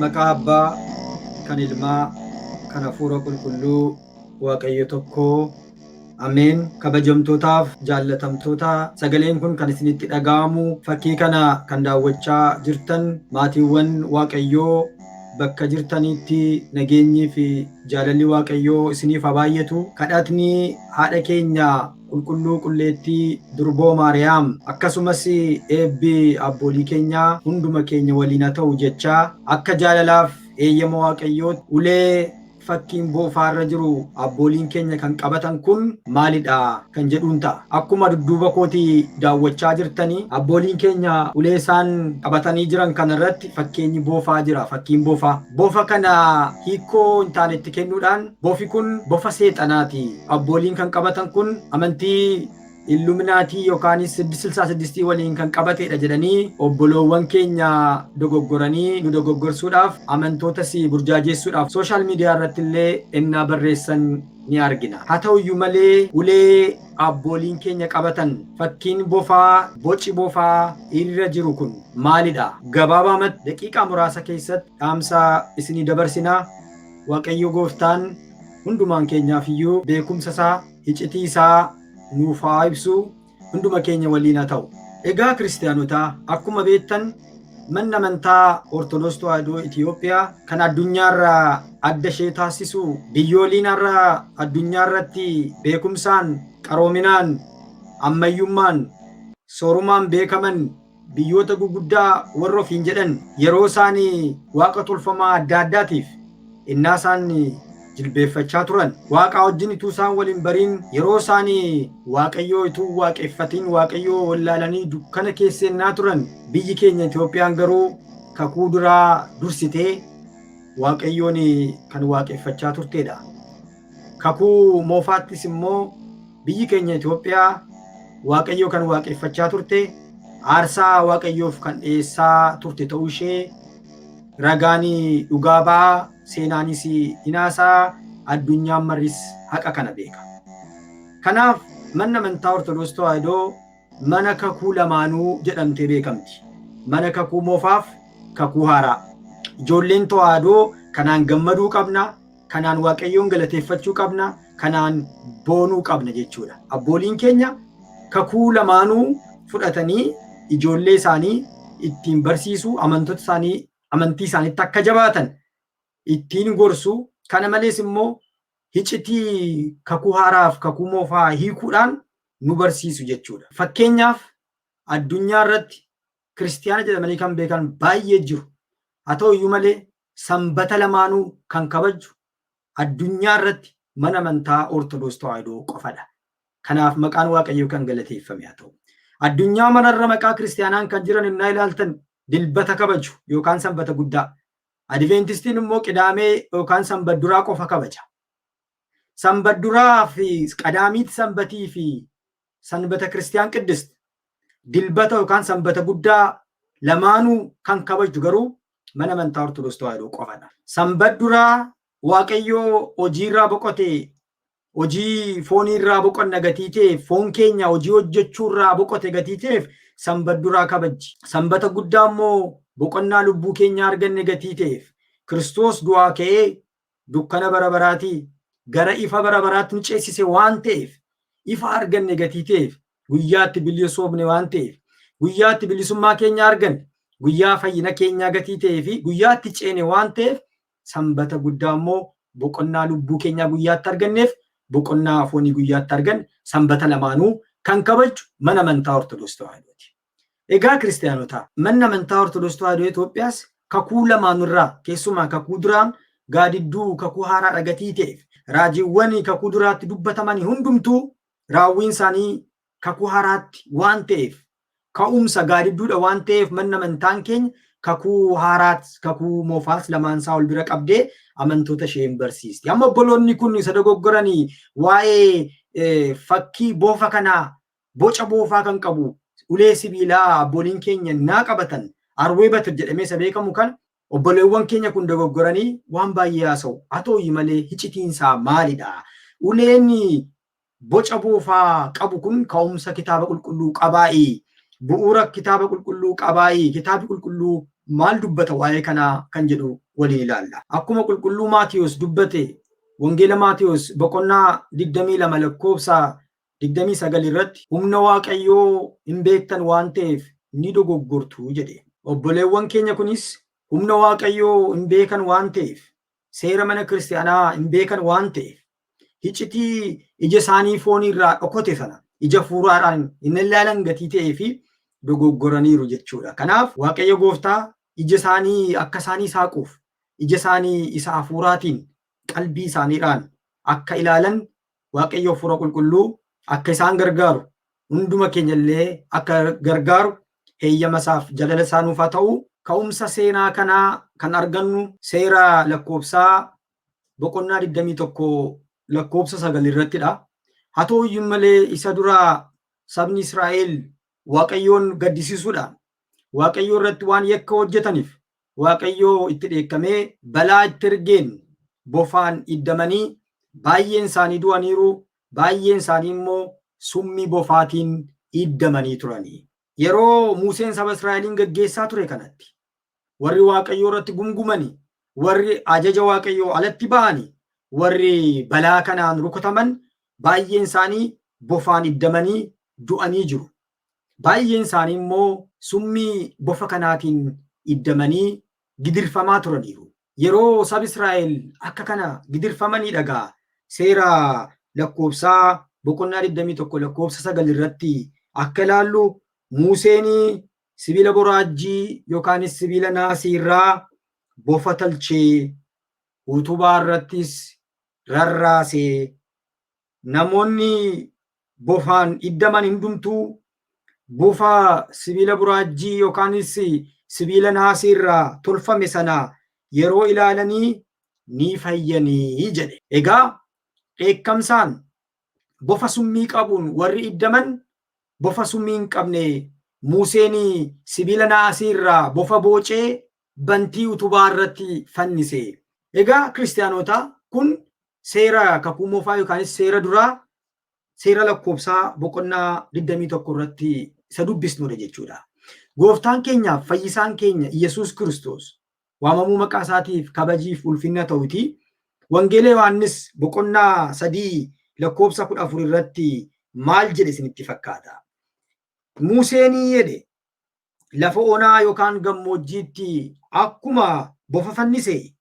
Maqaa Abbaa, kan Ilmaa, kan Hafuura Qulqulluu, Waaqayyo tokkoo. Ameen. Kabajamtootaaf jaallatamtoota, sagaleen kun kan isinitti dhaga'amu fakkii kana kan daawwachaa jirtan maatiiwwan Waaqayyoo bakka jirtanitti nageenyii fi jaalalli Waaqayyoo isiniif haa baay'atu. Kadhatni haadha keenya qulqulluu qulleettii Durboo Maariyaam akkasumas eebbi abboolii keenyaa hunduma keenya waliin haa ta'u jechaa akka jaalalaaf eeyyama Waaqayyootti ulee fakkiin boofaarra jiru abbooliin keenya kan qabatan kun maalidha kan jedhuun ta'a. Akkuma dudduuba kootii daawwachaa jirtanii abbooliin keenya ulee isaan qabatanii jiran kanarratti fakkeenyi boofaa jira. Fakkiin boofaa. Boofa kana hiikoo hin taanetti kennuudhaan boofi kun bofa seexanaati. Abbooliin kan qabatan kun amantii Illuminaatii yookaanis 666 waliin kan qabatedha jedhanii obboloowwan keenya dogoggoranii nu dogoggorsuudhaaf amantootas burjaajessuudhaaf sooshaal miidiyaa irratti illee ennaa barreessan ni argina. Haa ta'uyyuu malee ulee abbooliin keenya qabatan fakkiin bofaa boci bofaa irra jiru kun maalidha? Gabaabaamatti daqiiqaa muraasa keessatti dhaamsa isinii dabarsinaa. Waaqayyo gooftaan hundumaan keenyaaf iyyuu beekumsa isaa icitii isaa nuuf haa ibsu, hunduma keenya waliin haa ta'u. Egaa kiristaanotaa akkuma beektan manni amantaa Ortodoksii Tawaahidoo Itoophiyaa kan addunyaarraa adda ishee taasisu biyyooliin addunyaa irratti beekumsaan, qaroominaan, ammayyummaan, soorumaan beekaman biyyoota guguddaa warra ofiin jedhan yeroo isaan waaqa tolfamaa adda addaatiif innaa isaan jilbeeffachaa turan waaqa wajjin ituu isaan waliin bariin yeroo isaan waaqayyoo ituu waaqeffatiin waaqayyoo wallaalanii dukkana keessennaa turan biyyi keenya Itoophiyaan garuu kakuu duraa dursitee waaqayyoon kan waaqeffachaa turtedha. Kakuu moofaattis immoo biyyi keenya Itoophiyaa waaqayyoo kan waaqeffachaa turte aarsaa waaqayyoof kan dhiyeessaa turte ta'uu ishee ragaan dhugaa ba'aa seenaanis hinaasaa addunyaan marris haqa kana beeka. Kanaaf manni amantaa Ortodoksii Tawaahidoo mana kakuu lamaanuu jedhamtee beekamti. Mana kakuu moofaaf kakuu haaraa. Ijoolleen Tawaahidoo kanaan gammaduu qabna, kanaan waaqayyoon galateeffachuu qabna, kanaan boonuu qabna jechuudha. Abbooliin keenya kakuu lamaanuu fudhatanii ijoollee isaanii ittiin barsiisuu, amantii isaaniitti akka jabaatan ittiin gorsu. Kana malees immoo icitii kakuu haaraaf kakuu moofaa hiikuudhaan nu barsiisu jechuudha. Fakkeenyaaf addunyaa irratti kiristiyaana jedhamanii kan beekan baay'ee jiru. Haa ta'uyyuu malee sanbata lamaanuu kan kabaju addunyaa irratti mana amantaa Ortodoksii Tawaahidoo qofadha. Kanaaf maqaan Waaqayyoo kan galateeffame haa ta'u. Addunyaa manarra maqaa kiristiyaanaan kan jiran innaa ilaaltan dilbata kabaju yookaan sanbata guddaa. Adventistiin immoo qidaamee yookaan sanbata duraa qofa kabaja. Sanbata duraa fi qadaamiit sanbatii fi sanbata kiristiyaan qiddist dilbata yookaan sanbata guddaa lamaanuu kan kabaju garuu mana amantaa Ortodoksii Tawaahidoo qofadha. Sanbata duraa waaqayyoo hojiirraa boqote, hojii fooniirraa boqonna gatii ta'eef, foon keenya hojii hojjechuurraa boqote gatii ta'eef sanbata duraa kabaji. Sanbata guddaa immoo boqonnaa lubbuu keenya arganne gatii ta'eef Kiristoos du'aa ka'ee dukkana bara baraatii gara ifa bara baraatti nu ceesise waan ta'eef ifa arganne gatii ta'eef guyyaatti bilisoomne waan ta'eef guyyaatti bilisummaa keenya arganne guyyaa fayyina keenyaa gatii ta'ee fi guyyaatti ceene waan ta'eef sanbata guddaa immoo boqonnaa lubbuu keenyaa guyyaatti arganneef boqonnaa foonii guyyaatti arganne sanbata lamaanuu kan kabaju mana amantaa Ortodoksii Tawaahidooti. Egaa kiristaanotaa manni amantaa Ortodoksii Tawaahidoo Itoophiyaas kakuu lamaanurraa keessumaa kakuu duraan gaadidduu kakuu haaraa gatii ta'eef raajiiwwan kakuu duraatti dubbataman hundumtuu raawwiin isaanii kakuu haaraatti waan ta'eef ka'umsa gaadidduudha waan ta'eef manni amantaan keenya kakuu haaraatti kakuu moofaas lamaansaa ol bira qabdee amantoota ishee hin barsiisti. Amma obboloonni kun isa dogoggoranii waa'ee fakkii boofa kanaa boca boofaa kan qabu ulee sibiilaa abbootiin keenya naa qabatan Arwee Batir jedhamee isa beekamu kan obboleewwan keenya kun dogoggoranii waan baay'ee haasa'u. Haa ta'u malee hicitiinsaa maalidha? Uleen boca boofaa qabu kun ka'umsa kitaaba qulqulluu qabaa'i. Bu'uura kitaaba qulqulluu qabaa'i. Kitaabni qulqulluu maal dubbata waa'ee kanaa kan jedhu waliin ilaalla. Akkuma qulqulluu Maatiyos dubbate wangeela Maatiyos boqonnaa 22 lakkoofsa 29 irratti humna Waaqayyoo hin beektan waan ta'eef ni dogoggortu jedhe. Obboleewwan keenya kunis humna Waaqayyoo hin beekan waan ta'eef seera mana kiristaanaa hin beekan waan ta'eef hicitii ija isaanii foonii irraa dhokote sana ija fuuraadhaan hin ilaalan gatii ta'ee fi dogoggoraniiru jechuudha. Kanaaf Waaqayyo Gooftaa ija isaanii akka isaanii saaquuf ija isaanii isa hafuuraatiin qalbii isaaniidhaan akka ilaalan Waaqayyo Hafuura Qulqulluu akka isaan gargaaru hunduma keenya illee akka gargaaru heeyyama isaaf jalala isaa nuuf haa ta'u. Ka'umsa seenaa kanaa kan argannu seera lakkoofsaa boqonnaa 21 lakkoofsa 9 irrattidha. Haa ta'u iyyuu malee isa duraa sabni Israa'el Waaqayyoon gaddisiisuudhaan Waaqayyoo irratti waan yakka hojjetaniif Waaqayyoo itti dheekkamee balaa itti ergeen bofaan iddamanii baay'een isaanii du'aniiru, baay'een isaanii immoo summii bofaatiin iddamanii turanii. Yeroo Museen saba Israa'eliin gaggeessaa ture kanatti warri Waaqayyoo irratti gungumanii, warri ajaja Waaqayyoo alatti ba'anii, warri balaa kanaan rukutaman baay'een isaanii bofaan iddamanii du'anii jiru. Baay'een isaanii immoo summii bofa kanaatiin iddamanii gidirfamaa turaniiru. Yeroo saba Israa'el akka kana gidirfamanii dhagaa seera lakkoofsaa boqonnaa 21 lakkoofsa 9 irratti akka ilaallu Museen sibiila boraajjii yookaanis sibiila naasii irraa bofa tolchee utubaa irrattis rarraasee namoonni bofaan iddaman hundumtuu bofa sibiila boraajjii yookaanis sibiila naasii irraa tolfame sana yeroo ilaalanii ni fayyanii jedhe. Egaa dheekkamsaan bofa summii qabuun warri iddaman bofa summii hin qabne Museen sibiila naasii irraa bofa boocee bantii utubaa irratti fannise. Egaa kiristaanota kun seera kakuu moofaa yookaanis seera duraa seera lakkoofsaa boqonnaa 21 irratti isa dubbisnudha jechuudha. Gooftaan keenyaaf fayyisaan keenya Iyesuus Kiristoos waamamuu maqaa isaatiif kabajiif ulfinna ta'uti. Wangeela Yohaannis boqonnaa 3 lakkoofsa 14 irratti maal jedhe isinitti fakkaata? Museen jedhe lafa onaa yookaan gammoojjiitti akkuma bofa fannise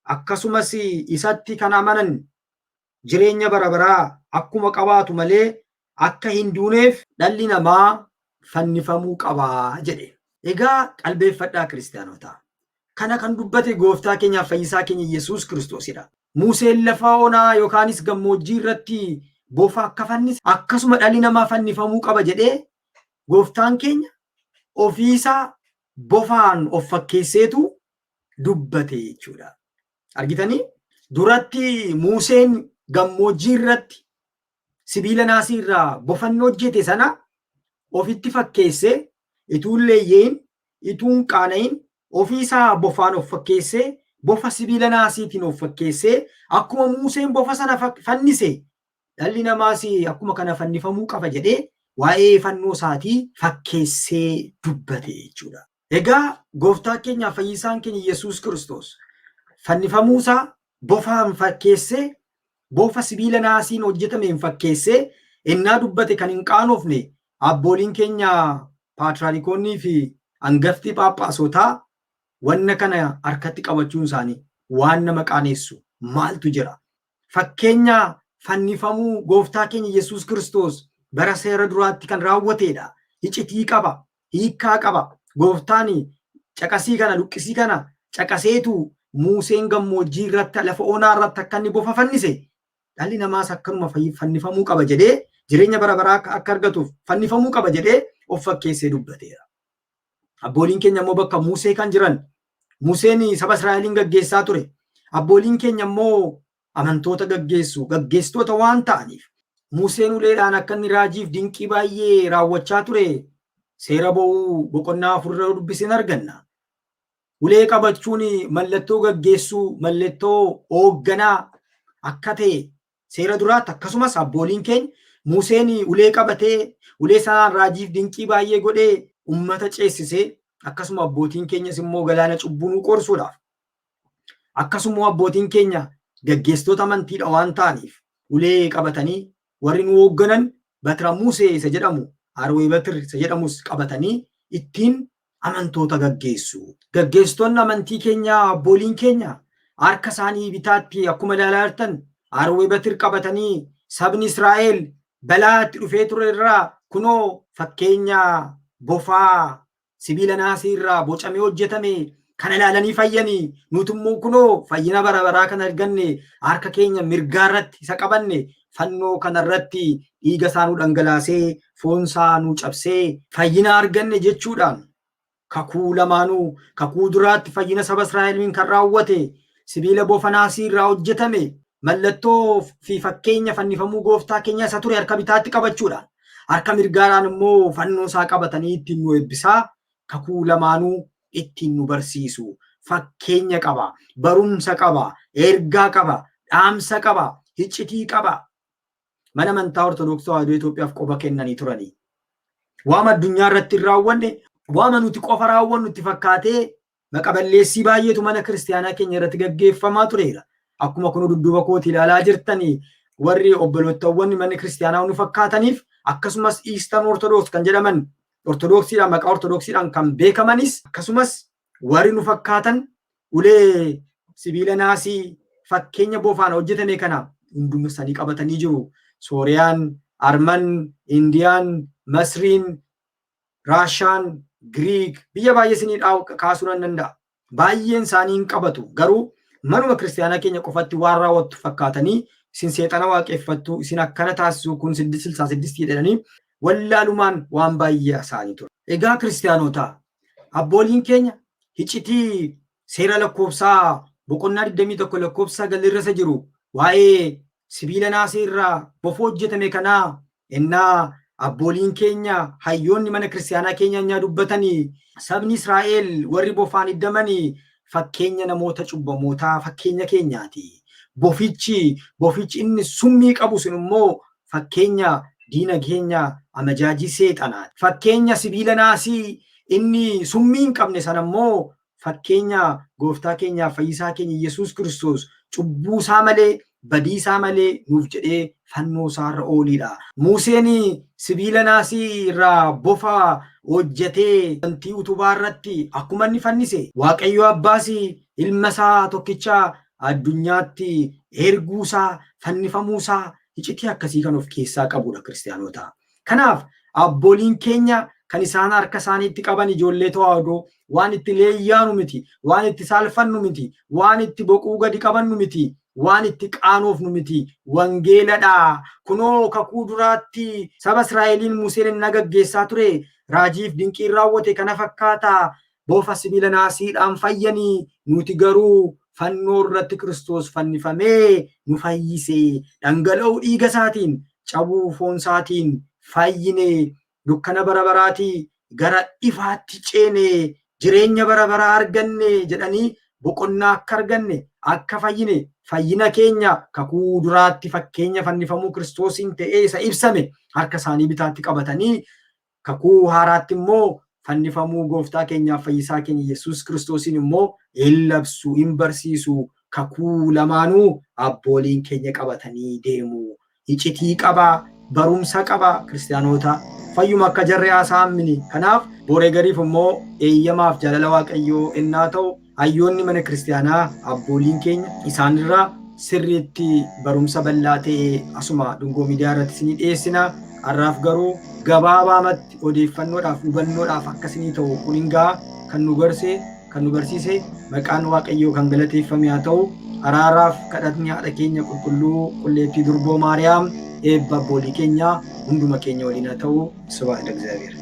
akkasumas isatti kan amanan jireenya bara baraa akkuma qabaatu malee akka hin duuneef dhalli namaa fannifamuu qabaa jedhe. Egaa qalbeeffadhaa kiristaanota. Kana kan dubbate gooftaa keenyaaf fayyisaa keenya Iyesuus Kiristoosidha. Museen lafa onaa yookaanis gammoojjii irratti bofa akka fannise akkasuma dhalli namaa fannifamuu qaba jedhee gooftaan keenya ofiisaa bofaan of fakkeesseetu dubbate jechuudha. Argitanii? Duratti Museen gammoojjii irratti sibiila naasii irraa bofanni hojjete sana ofitti fakkeessee ituun leeyyeen ituun qaana'in ofiisaa bofaan of fakkeessee bofa sibiila naasiitiin of fakkeessee akkuma Museen bofa sana fannise dhalli namaas akkuma kana fannifamuu qaba jedhee waa'ee fannoo isaatii fakkeessee dubbate jechuudha. Egaa gooftaa keenyaaf fayyisaan keenya Iyesuus Kiristoos fannifamuusaa bofaan fakkeessee bofa sibiila naasiin hojjetameen fakkeessee innaa dubbate kan hin qaanofne abbooliin keenya paatraarikoonnii fi hangafti phaaphaasotaa wanna kana harkatti qabachuun isaanii waan nama qaanessu maaltu jira? Fakkeenya fannifamuu gooftaa keenya Iyesuus Kiristoos bara seera duraatti kan raawwatedha. Icitii qaba, hiikkaa qaba. Gooftaan caqasii kana luqqisii kana caqaseetu Museen gammoojjii irratti lafa onaa irratti akka inni bofa fannise dhalli namaas akkanuma fannifamuu qaba jedhee jireenya bara baraa akka argatuuf fannifamuu qaba jedhee of fakkeessee dubbateera. Abbooliin keenya immoo bakka Musee kan jiran Museen saba Israa'eliin gaggeessaa ture. Abbooliin keenya immoo amantoota gaggeessitoota waan ta'aniif Museen uleedhaan akka inni raajiif dinqii baay'ee raawwachaa ture seera ba'uu boqonnaa 4 dubbiseen arganna. Ulee qabachuun mallattoo gaggeessuu, mallattoo hoogganaa akka ta'e seera duraatti akkasumas abbooliin keenya Museen ulee qabatee ulee sanaan raajiif dinqii baay'ee godhee ummata ceesisee akkasuma abbootiin keenyas immoo galaana cubbuu nu qorsuudhaaf akkasuma abbootiin keenya gaggeessitoota amantiidha waan ta'aniif ulee qabatanii warri nu hoogganan Batira Musee isa jedhamu Arwee Batir isa jedhamus qabatanii ittiin amantoota gaggeessu. Gaggeessitoonni amantii keenya abbooliin keenya harka isaanii bitaatti akkuma ilaalaa jirtan Arwee Batir qabatanii sabni Israa'el balaatti dhufee ture irraa kunoo fakkeenya bofaa sibiila naasii irraa bocamee hojjetame kana ilaalanii fayyanii nuti immoo kunoo fayyina bara baraa kan arganne harka keenya mirgaa irratti isa qabanne fannoo kanarratti dhiiga isaa nu dhangalaasee foon isaa nu cabsee fayyina arganne jechuudhaan kakuu lamaanuu kakuu duraatti fayyina saba Israa'eliin kan raawwate sibiila bofa naasii irraa hojjetame mallattoo fi fakkeenya fannifamuu gooftaa keenya isa ture harka bitaatti qabachuudhaan harka mirgaadhaan immoo fannoo isaa qabatanii ittiin nu eebbisaa kakuu lamaanuu ittiin nu barsiisu fakkeenya qaba, barumsa qaba, ergaa qaba, dhaamsa qaba, iccitii qaba. Mana amantaa Ortodoksii Tawaahidoo Itoophiyaaf qofa kennanii turanii. Waama addunyaa irratti hin raawwanne, waama nuti qofa raawwannu itti fakkaatee maqaballeessii baay'eetu mana kiristaanaa keenya irratti gaggeeffamaa tureera. Akkuma kun dudduuba kooti ilaalaa jirtanii warri obbolootawwan mana kiristaanaa nu fakkaataniif akkasumas Eastern Orthodox kan jedhaman Ortodoksiidhaan maqaa Ortodoksiidhaan kan beekamanis akkasumas warri nu fakkaatan ulee sibiila naasii fakkeenya bofaan hojjetame kana hunduma isaanii qabatanii jiru. Sooriyaan, Arman, Indiyaan, Masriin, Raashaan, Giriik biyya baay'ee isinii kaasuu nan danda'a. Baay'een isaanii hin qabatu. Garuu manuma kiristaanaa keenya qofatti waan raawwattu fakkaatanii isin seexana waaqeffattu isin akkana taasisu kun 666 jedhanii wallaalumaan waan baay'ee isaanii ture. Egaa kiristaanotaa abbooliin keenya iccitii seera lakkoofsaa boqonnaa 21 lakkoofsa 9 irra jiru waa'ee sibiila naasii irraa bofa hojjetame kanaa innaa abbooliin keenya hayyoonni mana kiristaanaa keenya dubbatanii sabni Israa'el warri bofaan iddamanii fakkeenya namoota cubbamootaa fakkeenya keenyaati. Bofichi inni summii qabu sun immoo fakkeenya diina keenya amajaajii seexanaati. Fakkeenya sibiila naasii inni summii hin qabne sana immoo fakkeenya gooftaa keenyaaf fayyisaa keenya Yesuus Kiristoos cubbuu isaa malee badii isaa malee nuuf jedhee fannoo isaa irra ooliidha. Museen sibiila naasii irraa bofa hojjetee wantii utubaa irratti akkuma inni fannise Waaqayyo Abbaas ilma isaa tokkicha addunyaatti erguu isaa fannifamuu isaa iccitii akkasii kan of keessaa qabudha kiristaanota. Kanaaf abbooliin keenya kan isaan harka isaaniitti qaban ijoollee tawaahidoo waan itti leeyyaanu miti, waan itti saalfannu miti, waan itti boquu gadi qabannu miti, waan itti qaanoofnu miti, wangeeladha. Kunoo kakuu duraatti saba Israa'eliin Museen inni gaggeessaa ture raajiif dinqiin raawwate kana fakkaata bofa sibiila naasiidhaan fayyanii nuti garuu fannoo irratti Kiristoos fannifamee nu fayyise dhangala'uu dhiiga isaatiin cabuu foon isaatiin fayyine dukkana bara baraatii gara ifaatti ceene jireenya bara baraa arganne jedhanii boqonnaa akka arganne akka fayyine fayyina keenya kakuu duraatti fakkeenya fannifamuu Kiristoosiin ta'ee isa ibsame harka isaanii bitaatti qabatanii kakuu haaraatti immoo fannifamuu gooftaa keenyaaf fayyisaa keenya Yesuus Kiristoosiin immoo labsu hin barsiisu kakuu lamaanuu abbooliin keenya qabatanii deemu. Iccitii qaba, barumsa qaba kiristaanota fayyuma akka jarree haasaamini. Kanaaf booree gariif immoo eeyyamaaf jaalala Waaqayyoo innaa ta'u hayyoonni mana kiristaanaa abbooliin keenya isaanirraa sirriitti barumsa bal'aa ta'e asuma Dungoo Miidiyaa irratti isinii dhiyeessina. Har'aaf garuu gabaabaamatti odeeffannoodhaaf hubannoodhaaf akkasii ta'u kun hingaa kan nu barsiise maqaan Waaqayyoo kan galateeffame haa ta'u. Araaraaf kadhatni haadha keenya qulqulluu qulleettii durboo Maariyaam eebba abboolii keenya hunduma keenya waliin haa ta'u. Subhaana እግዚአብሔር